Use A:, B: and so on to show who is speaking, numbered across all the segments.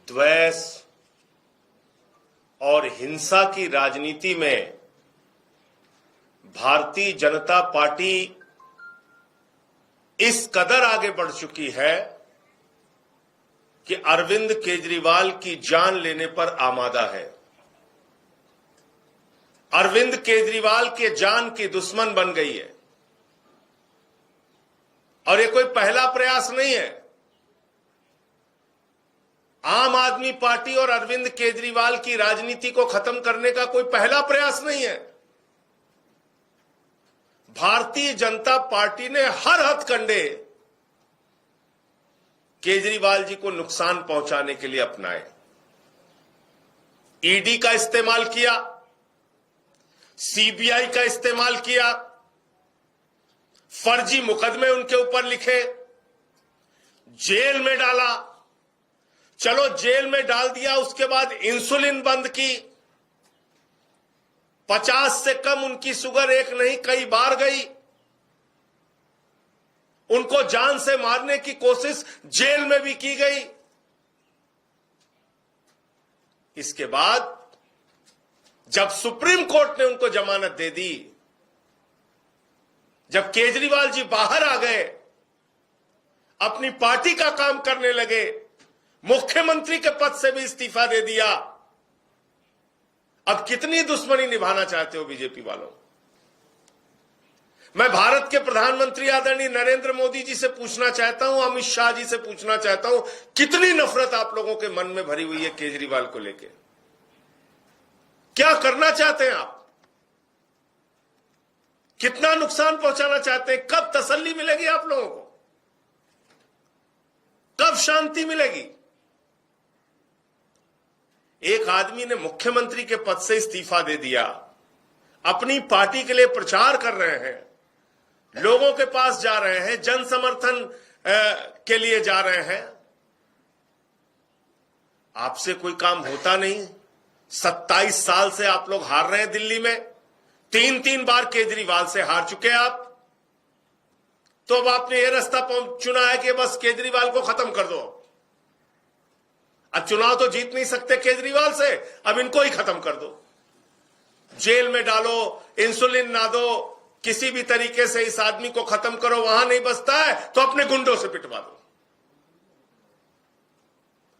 A: द्वेष और हिंसा की राजनीति में भारतीय जनता पार्टी इस कदर आगे बढ़ चुकी है कि अरविंद केजरीवाल की जान लेने पर आमादा है। अरविंद केजरीवाल के जान की दुश्मन बन गई है और ये कोई पहला प्रयास नहीं है। आम आदमी पार्टी और अरविंद केजरीवाल की राजनीति को खत्म करने का कोई पहला प्रयास नहीं है। भारतीय जनता पार्टी ने हर हथकंडे केजरीवाल जी को नुकसान पहुंचाने के लिए अपनाए। ईडी का इस्तेमाल किया, सीबीआई का इस्तेमाल किया, फर्जी मुकदमे उनके ऊपर लिखे, जेल में डाला। चलो जेल में डाल दिया, उसके बाद इंसुलिन बंद की, 50 से कम उनकी शुगर एक नहीं कई बार गई। उनको जान से मारने की कोशिश जेल में भी की गई। इसके बाद जब सुप्रीम कोर्ट ने उनको जमानत दे दी, जब केजरीवाल जी बाहर आ गए, अपनी पार्टी का काम करने लगे, मुख्यमंत्री के पद से भी इस्तीफा दे दिया, अब कितनी दुश्मनी निभाना चाहते हो बीजेपी वालों? मैं भारत के प्रधानमंत्री आदरणीय नरेंद्र मोदी जी से पूछना चाहता हूं, अमित शाह जी से पूछना चाहता हूं, कितनी नफरत आप लोगों के मन में भरी हुई है केजरीवाल को लेकर? क्या करना चाहते हैं आप? कितना नुकसान पहुंचाना चाहते हैं? कब तसल्ली मिलेगी आप लोगों को? कब शांति मिलेगी? एक आदमी ने मुख्यमंत्री के पद से इस्तीफा दे दिया, अपनी पार्टी के लिए प्रचार कर रहे हैं, लोगों के पास जा रहे हैं, जन समर्थन के लिए जा रहे हैं। आपसे कोई काम होता नहीं। 27 साल से आप लोग हार रहे हैं दिल्ली में, 3 बार केजरीवाल से हार चुके हैं आप। तो अब आपने यह रास्ता चुना है कि बस केजरीवाल को खत्म कर दो। अब चुनाव तो जीत नहीं सकते केजरीवाल से, अब इनको ही खत्म कर दो, जेल में डालो, इंसुलिन ना दो, किसी भी तरीके से इस आदमी को खत्म करो। वहां नहीं बचता है तो अपने गुंडों से पिटवा दो,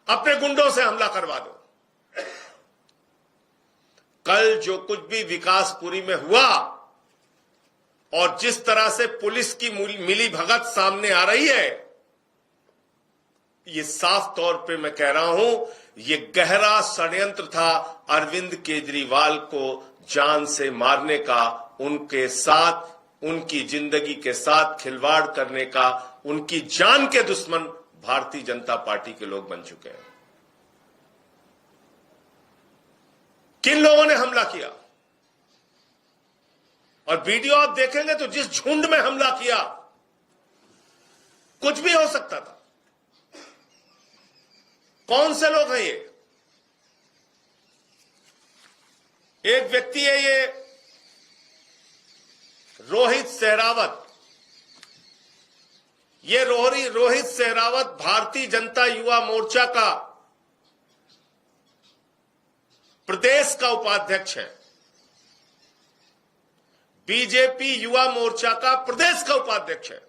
A: अपने गुंडों से हमला करवा दो। कल जो कुछ भी विकासपुरी में हुआ और जिस तरह से पुलिस की मिली भगत सामने आ रही है, ये साफ तौर पे मैं कह रहा हूं, ये गहरा षड्यंत्र था अरविंद केजरीवाल को जान से मारने का, उनके साथ, उनकी जिंदगी के साथ खिलवाड़ करने का। उनकी जान के दुश्मन भारतीय जनता पार्टी के लोग बन चुके हैं। किन लोगों ने हमला किया? और वीडियो आप देखेंगे तो जिस झुंड में हमला किया, कुछ भी हो सकता था। कौन से लोग हैं ये? एक व्यक्ति है ये रोहित सहरावत। ये रोहित सहरावत भारतीय जनता युवा मोर्चा का प्रदेश का उपाध्यक्ष है, बीजेपी युवा मोर्चा का प्रदेश का उपाध्यक्ष है।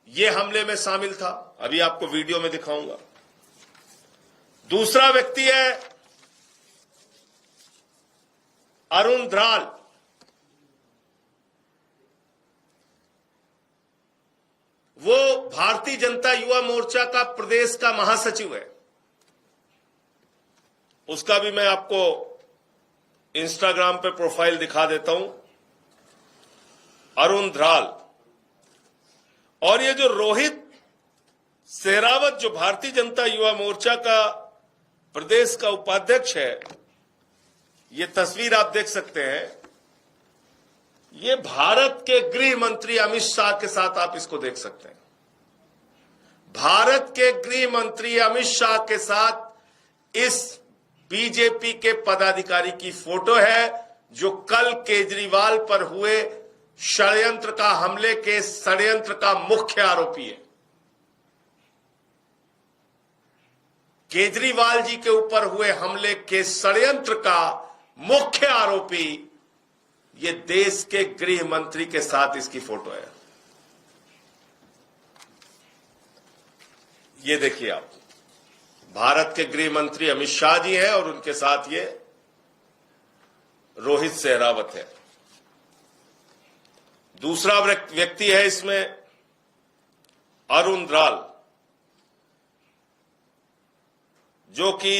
A: यह हमले में शामिल था, अभी आपको वीडियो में दिखाऊंगा। दूसरा व्यक्ति है अरुण ध्राल। वो भारतीय जनता युवा मोर्चा का प्रदेश का महासचिव है। उसका भी मैं आपको इंस्टाग्राम पे प्रोफाइल दिखा देता हूं, अरुण ध्राल। और ये जो रोहित सहरावत, जो भारतीय जनता युवा मोर्चा का प्रदेश का उपाध्यक्ष है, ये तस्वीर आप देख सकते हैं। ये भारत के गृह मंत्री अमित शाह के साथ आप इसको देख सकते हैं। भारत के गृह मंत्री अमित शाह के साथ इस बीजेपी के पदाधिकारी की फोटो है, जो कल केजरीवाल पर हुए षड्यंत्र का, हमले के षड्यंत्र का मुख्य आरोपी है। केजरीवाल जी के ऊपर हुए हमले के षड्यंत्र का मुख्य आरोपी ये देश के गृह मंत्री के साथ इसकी फोटो है। ये देखिए आप, भारत के गृह मंत्री अमित शाह जी हैं और उनके साथ ये रोहित सहरावत है। दूसरा व्यक्ति है इसमें अरुण द्राल, जो कि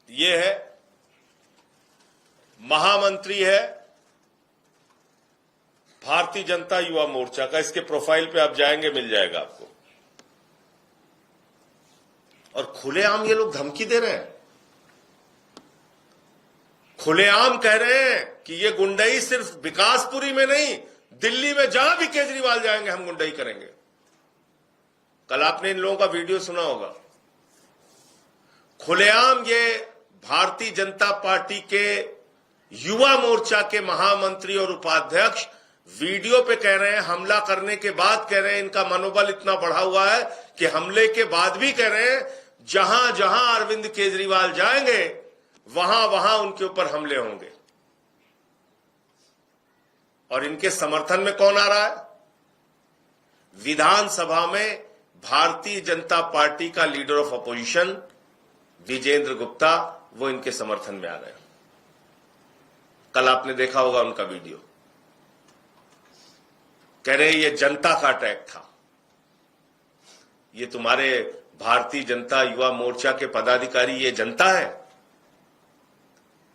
A: ये है महामंत्री है भारतीय जनता युवा मोर्चा का। इसके प्रोफाइल पे आप जाएंगे, मिल जाएगा आपको। और खुलेआम ये लोग धमकी दे रहे हैं, खुलेआम कह रहे हैं कि ये गुंडई सिर्फ विकासपुरी में नहीं, दिल्ली में जहां भी केजरीवाल जाएंगे हम गुंडई करेंगे। कल आपने इन लोगों का वीडियो सुना होगा। खुलेआम ये भारतीय जनता पार्टी के युवा मोर्चा के महामंत्री और उपाध्यक्ष वीडियो पे कह रहे हैं, हमला करने के बाद कह रहे हैं इनका मनोबल इतना बढ़ा हुआ है कि हमले के बाद भी कह रहे हैं जहां जहां अरविंद केजरीवाल जाएंगे वहां वहां उनके ऊपर हमले होंगे। और इनके समर्थन में कौन आ रहा है? विधानसभा में भारतीय जनता पार्टी का leader of opposition Vijender Gupta, वो इनके समर्थन में आ रहे हैं। कल आपने देखा होगा उनका वीडियो। कह रहे ये जनता का अटैक था, ये तुम्हारे भारतीय जनता युवा मोर्चा के पदाधिकारी ये जनता है,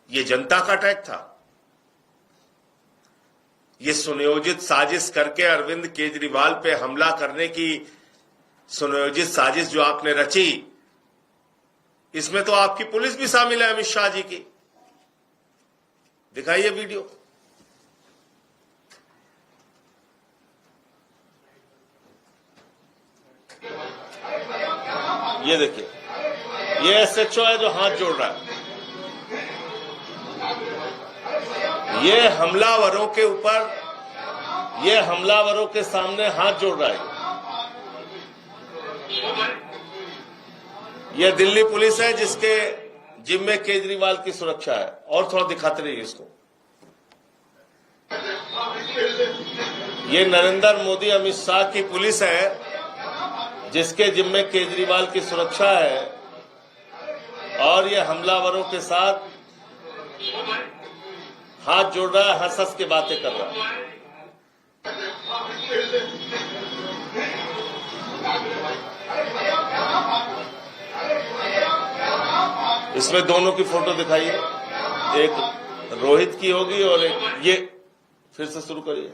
A: ये जनता का अटैक था। ये सुनियोजित साजिश करके अरविंद केजरीवाल पे हमला करने की सुनियोजित साजिश जो आपने रची, इसमें तो आपकी पुलिस भी शामिल है, अमित शाह जी की। दिखाइए वीडियो। ये देखिए, ये एसएचओ है जो हाथ जोड़ रहा है। ये हमलावरों के ऊपर, ये हमलावरों के सामने हाथ जोड़ रहा है। ये दिल्ली पुलिस है जिसके जिम्मे केजरीवाल की सुरक्षा है। और थोड़ा दिखाते रहिए इसको। ये नरेंद्र मोदी अमित शाह की पुलिस है जिसके जिम्मे केजरीवाल की सुरक्षा है, और ये हमलावरों के साथ हाथ जोड़ रहा है, हंस हंस के बातें कर रहा है। इसमें दोनों की फोटो दिखाइए, एक रोहित की होगी और एक ये। फिर से शुरू करिए।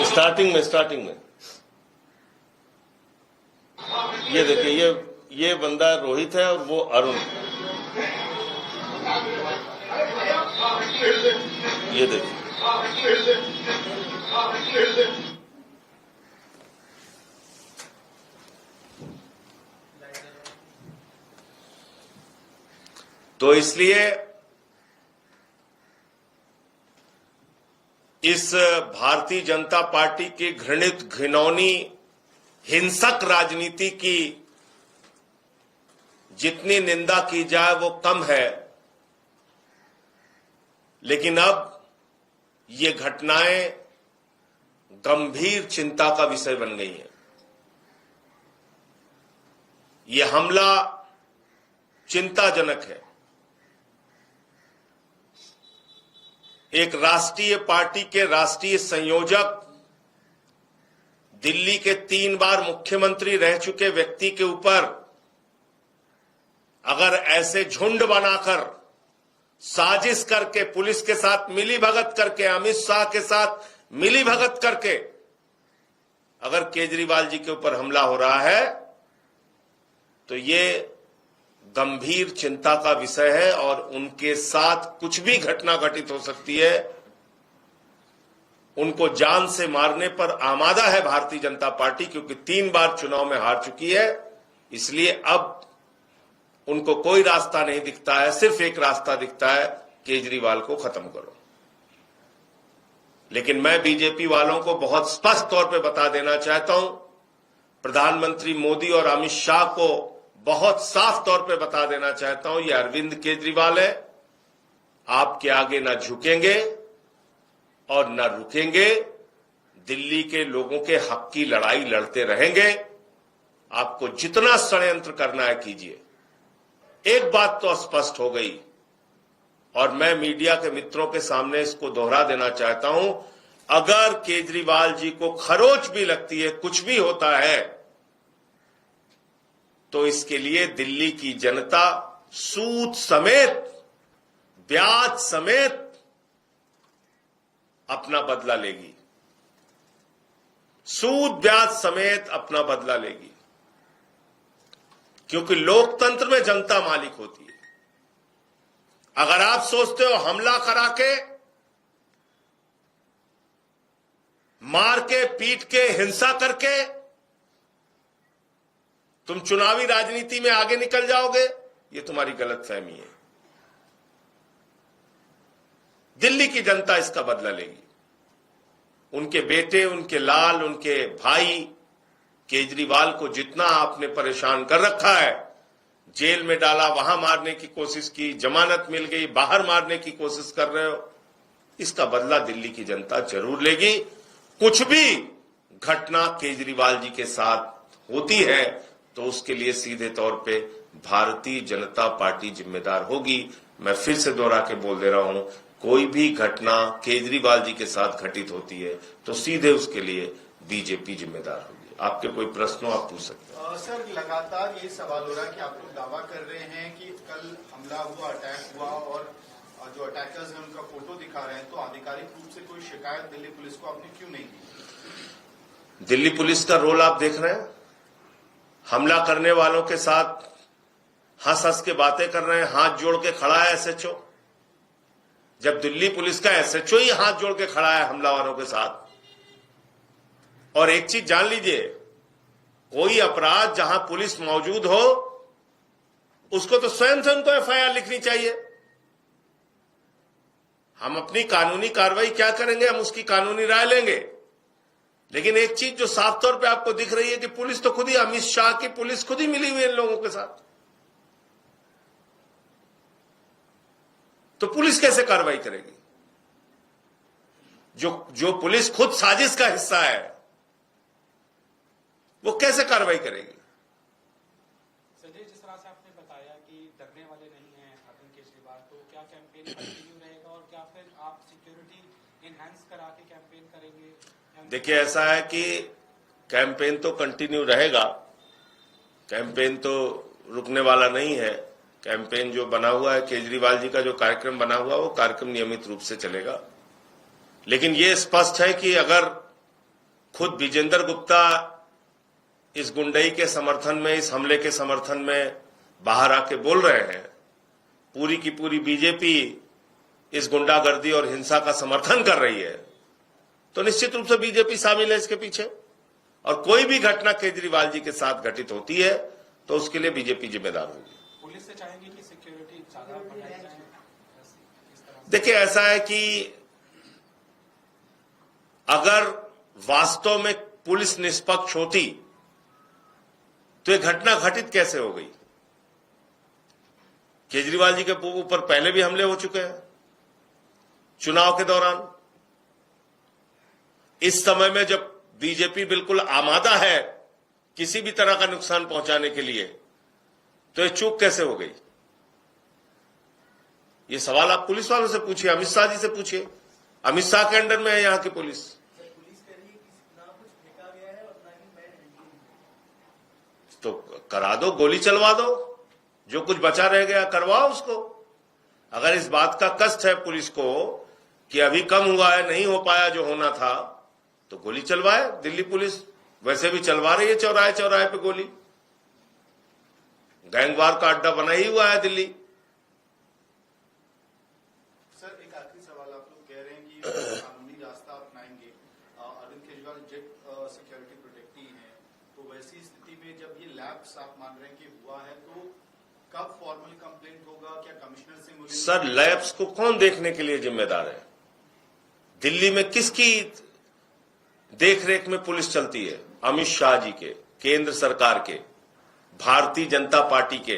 A: स्टार्टिंग में ये देखिए, ये बंदा रोहित है और वो अरुण। ये देखिए, तो इसलिए इस भारतीय जनता पार्टी की घृणित, घिनौनी, हिंसक राजनीति की जितनी निंदा की जाए वो कम है। लेकिन अब ये घटनाएं गंभीर चिंता का विषय बन गई हैं। ये हमला चिंताजनक है। एक राष्ट्रीय पार्टी के राष्ट्रीय संयोजक, दिल्ली के 3 बार मुख्यमंत्री रह चुके व्यक्ति के ऊपर अगर ऐसे झुंड बनाकर, साजिश करके, पुलिस के साथ मिलीभगत करके, अमित शाह के साथ मिलीभगत करके अगर केजरीवाल जी के ऊपर हमला हो रहा है तो ये गंभीर चिंता का विषय है। और उनके साथ कुछ भी घटना घटित हो सकती है। उनको जान से मारने पर आमादा है भारतीय जनता पार्टी, क्योंकि 3 बार चुनाव में हार चुकी है। इसलिए अब उनको कोई रास्ता नहीं दिखता है, सिर्फ एक रास्ता दिखता है, केजरीवाल को खत्म करो। लेकिन मैं बीजेपी वालों को बहुत स्पष्ट तौर पे बता देना चाहता हूं, प्रधानमंत्री मोदी और अमित शाह को बहुत साफ तौर पे बता देना चाहता हूं, ये अरविंद केजरीवाल है, आपके आगे न झुकेंगे और न रुकेंगे, दिल्ली के लोगों के हक की लड़ाई लड़ते रहेंगे। आपको जितना षड्यंत्र करना है कीजिए। एक बात तो स्पष्ट हो गई और मैं मीडिया के मित्रों के सामने इसको दोहरा देना चाहता हूं, अगर केजरीवाल जी को खरोच भी लगती है, कुछ भी होता है, तो इसके लिए दिल्ली की जनता सूद समेत, ब्याज समेत अपना बदला लेगी। सूद ब्याज समेत अपना बदला लेगी, क्योंकि लोकतंत्र में जनता मालिक होती है। अगर आप सोचते हो हमला करा के, मार के, पीट के, हिंसा करके तुम चुनावी राजनीति में आगे निकल जाओगे, ये तुम्हारी गलतफहमी है। दिल्ली की जनता इसका बदला लेगी। उनके बेटे, उनके लाल, उनके भाई केजरीवाल को जितना आपने परेशान कर रखा है, जेल में डाला, वहां मारने की कोशिश की, जमानत मिल गई, बाहर मारने की कोशिश कर रहे हो, इसका बदला दिल्ली की जनता जरूर लेगी। कुछ भी घटना केजरीवाल जी के साथ होती है तो उसके लिए सीधे तौर पे भारतीय जनता पार्टी जिम्मेदार होगी। मैं फिर से दोहरा के बोल दे रहा हूं, कोई भी घटना केजरीवाल जी के साथ घटित होती है तो सीधे उसके लिए बीजेपी जिम्मेदार होगी। आपके कोई प्रश्न हो आप पूछ सकते हैं।
B: सर, लगातार ये सवाल हो रहा है कि आप लोग दावा कर रहे हैं कि कल हमला हुआ, अटैक हुआ और जो अटैकर्स हैं उनका फोटो दिखा रहे हैं, तो आधिकारिक रूप से कोई शिकायत दिल्ली पुलिस को आपने क्यों नहीं की?
A: दिल्ली पुलिस का रोल आप देख रहे हैं, हमला करने वालों के साथ हंस हंस के बातें कर रहे हैं, हाथ जोड़ के खड़ा है एसएचओ। जब दिल्ली पुलिस का एसएचओ ही हाथ जोड़ के खड़ा है हमलावरों के साथ। और एक चीज जान लीजिए, कोई अपराध जहां पुलिस मौजूद हो, उसको तो स्वयं से उनको एफआईआर लिखनी चाहिए। हम अपनी कानूनी कार्रवाई क्या करेंगे, हम उसकी कानूनी राय लेंगे। लेकिन एक चीज जो साफ तौर पे आपको दिख रही है कि पुलिस तो खुद ही, अमित शाह की पुलिस खुद ही मिली हुई है इन लोगों के साथ, तो पुलिस कैसे कार्रवाई करेगी? जो पुलिस खुद साजिश का हिस्सा है, वो कैसे कार्रवाई करेगी?
C: संजय, जिस तरह से आपने बताया कि डरने वाले नहीं हैं अरविंद केजरीवाल, तो क्या कैंपेन कंटिन्यू रहेगा और क्या फिर आप सिक्योरिटी एनहांस करा के कैंपेन करेंगे?
A: देखिए, ऐसा है कि कैंपेन तो कंटिन्यू रहेगा, कैंपेन तो रुकने वाला नहीं है। कैंपेन जो बना हुआ है, केजरीवाल जी का जो कार्यक्रम बना हुआ है, वो कार्यक्रम नियमित रूप से चलेगा। लेकिन ये स्पष्ट है कि अगर खुद विजेंद्र गुप्ता इस गुंडई के समर्थन में, इस हमले के समर्थन में बाहर आके बोल रहे हैं, पूरी की पूरी बीजेपी इस गुंडागर्दी और हिंसा का समर्थन कर रही है, तो निश्चित रूप से बीजेपी शामिल है इसके पीछे। और कोई भी घटना केजरीवाल जी के साथ घटित होती है तो उसके लिए बीजेपी जिम्मेदार होगी।
C: पुलिस से चाहेंगे कि सिक्योरिटी ज्यादा बढ़ाई जाए?
A: देखिए, ऐसा है कि अगर वास्तव में पुलिस निष्पक्ष होती तो ये घटना घटित कैसे हो गई? केजरीवाल जी के ऊपर पहले भी हमले हो चुके हैं चुनाव के दौरान। इस समय में जब बीजेपी बिल्कुल आमादा है किसी भी तरह का नुकसान पहुंचाने के लिए, तो ये चूक कैसे हो गई? ये सवाल आप पुलिस वालों से पूछिए, अमित शाह जी से पूछिए। अमित शाह के अंडर में है यहां की पुलिस। तो करा दो, गोली चलवा दो, जो कुछ बचा रह गया करवाओ उसको। अगर इस बात का कष्ट है पुलिस को कि अभी कम हुआ है, नहीं हो पाया जो होना था, तो गोली चलवाए। दिल्ली पुलिस वैसे भी चलवा रही है चौराहे चौराहे पे गोली। गैंगवार का अड्डा बना ही हुआ है दिल्ली।
B: सर, एक आखिरी सवाल, आप लोग कह रहे हैं कि कानूनी रास्ता अपनाएंगे, Arvind Kejriwal Z security protectee हैं, तो वैसी स्थिति में जब ये लैप्स आप मान रहे हैं कि हुआ है, तो कब फॉर्मल कंप्लेंट होगा? क्या कमिश्नर से मिलेंगे?
A: सर, लैब्स को कौन देखने के लिए जिम्मेदार है? दिल्ली में किसकी देखरेख में पुलिस चलती है? अमित शाह जी के, केंद्र सरकार के, भारतीय जनता पार्टी के।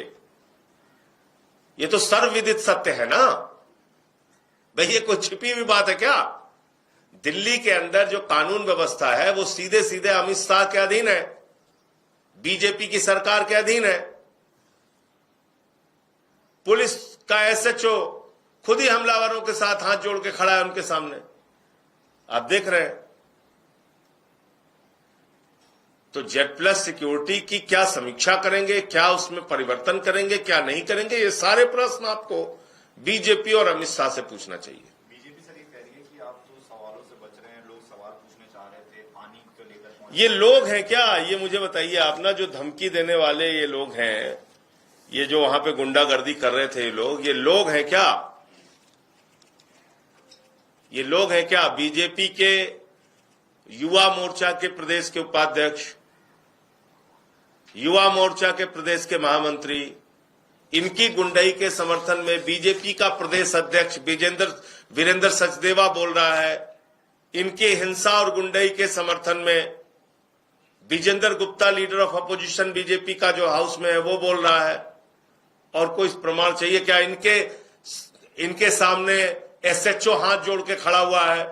A: ये तो सर्वविदित सत्य है ना भाई, ये कोई छिपी हुई बात है क्या? दिल्ली के अंदर जो कानून व्यवस्था है वो सीधे सीधे अमित शाह के अधीन है, बीजेपी की सरकार के अधीन है। पुलिस का एसएचओ खुद ही हमलावरों के साथ हाथ जोड़ के खड़ा है उनके सामने, आप देख रहे हैं। तो जेड प्लस सिक्योरिटी की क्या समीक्षा करेंगे, क्या उसमें परिवर्तन करेंगे, क्या नहीं करेंगे, ये सारे प्रश्न आपको बीजेपी और अमित शाह से पूछना चाहिए।
B: बीजेपी सर ये कह रही है कि आप तो सवालों से बच रहे हैं, लोग सवाल पूछने चाह रहे थे, पानी को लेकर।
A: ये लोग हैं क्या? ये मुझे बताइए आप ना, जो धमकी देने वाले ये लोग हैं, ये जो वहां पे गुंडागर्दी कर रहे थे ये लोग हैं क्या? ये लोग हैं क्या? बीजेपी के युवा मोर्चा के प्रदेश के उपाध्यक्ष, युवा मोर्चा के प्रदेश के महामंत्री, इनकी गुंडाई के समर्थन में बीजेपी का प्रदेश अध्यक्ष वीरेंद्र सचदेवा बोल रहा है। इनके हिंसा और गुंडाई के समर्थन में Vijender Gupta, leader of opposition BJP का जो हाउस में है, वो बोल रहा है। और कोई प्रमाण चाहिए क्या? इनके सामने एसएचओ हाथ जोड़ के खड़ा हुआ है,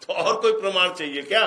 A: तो और कोई प्रमाण चाहिए क्या?